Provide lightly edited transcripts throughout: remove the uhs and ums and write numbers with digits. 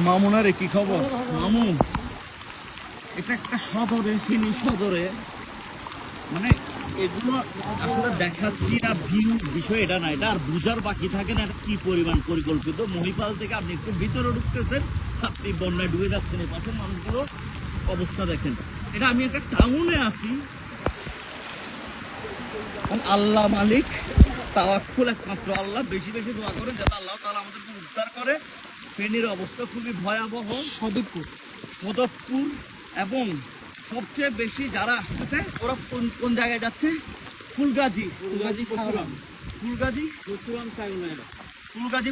মামুনারে কি খবর মামু? এটা একটা সদরে, ফেনী সদরে, মানে এগুলো আসলে দেখাচ্ছি না ভিউ, বিষয় এটা না, এটা আর বুঝার বাকি থাকে না। এটা কি পরিমাণ পরিকল্পিত। মহিপাল থেকে আপনি একটু ভিতরে ঢুকতেছেন, আপনি বন্যায় ডুবে যাচ্ছেন। এই পাশের মানুষগুলো অবস্থা দেখেন। এটা আমি একটা টাউনে আছি। আল্লাহ মালিক, তাওয়াক্কুল একমাত্র আল্লাহ। বেশি বেশি দোয়া করেন যাতে আল্লাহ তাআলা আমাদেরকে উদ্ধার করে। ফেনীর অবস্থা খুবই ভয়াবহ। সদবপুর এবং সবচেয়ে বেশি যারা আসতেছে ওরা কোন জায়গায় যাচ্ছে? ফুলগাজী,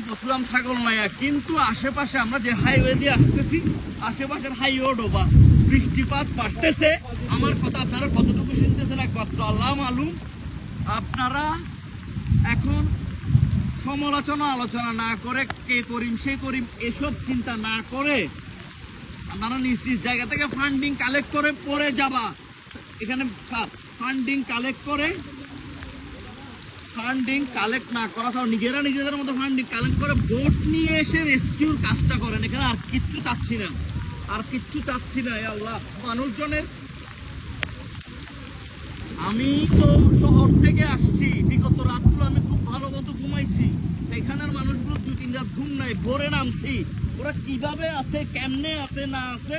পরশুরাম ছাগলনাইয়া। কিন্তু আশেপাশে আমরা যে হাইওয়ে দিয়ে আসতেছি, আশেপাশের হাইওয়ে ডোবা, বৃষ্টিপাত বাড়তেছে। আমার কথা আপনারা কতটুকু শুনতেছেন একমাত্র আল্লাহ মালুম। আপনারা এখন সমালোচনা আলোচনা না করে, কে করিম সে করিম এসব চিন্তা না করে আপনারা নিজ নিজ জায়গা থেকে ফান্ডিং কালেক্ট করে পরে যাবা। এখানে ফান্ডিং কালেক্ট না করা, তাও নিজেদের মতো ফান্ডিং কালেক্ট করে বোট নিয়ে এসে রেস্কিউর কাজটা করেন। এখানে আর কিচ্ছু চাচ্ছি না। আল্লাহ মানুষজনের। আমি তো শহর থেকে আসছি, বিগত রাতগুলো আমি খুব ভালো মতো ঘুমাইছি। এখানের মানুষগুলো 2-3 রাত ঘুম নাই, ভোরে নামছি। ওরা কিভাবে আছে, কেমনে আছে না আছে।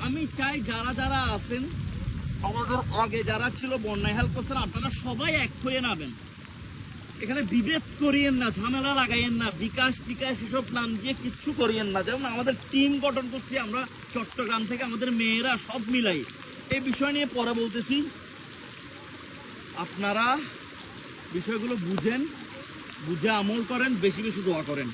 আমি চাই যারা যারা আছেন, আমাদের আগে যারা ছিল বন্যায় হেল্প করছেন, আপনারা সবাই এক হয়ে নামেন। এখানে বিভেদ করিয়েন না, ঝামেলা লাগাইয়েন না, বিকাশ টিকাশ এসব নাম দিয়ে কিচ্ছু করিয়েন না। যেমন আমাদের টিম গঠন করছি আমরা চট্টগ্রাম থেকে, আমাদের মেয়েরা সব মিলাই। এই বিষয় নিয়ে পরে বলতেছি। আপনারা বিষয়গুলো বুঝেন, বুঝে আমল করেন, বেশি বেশি দোয়া করেন।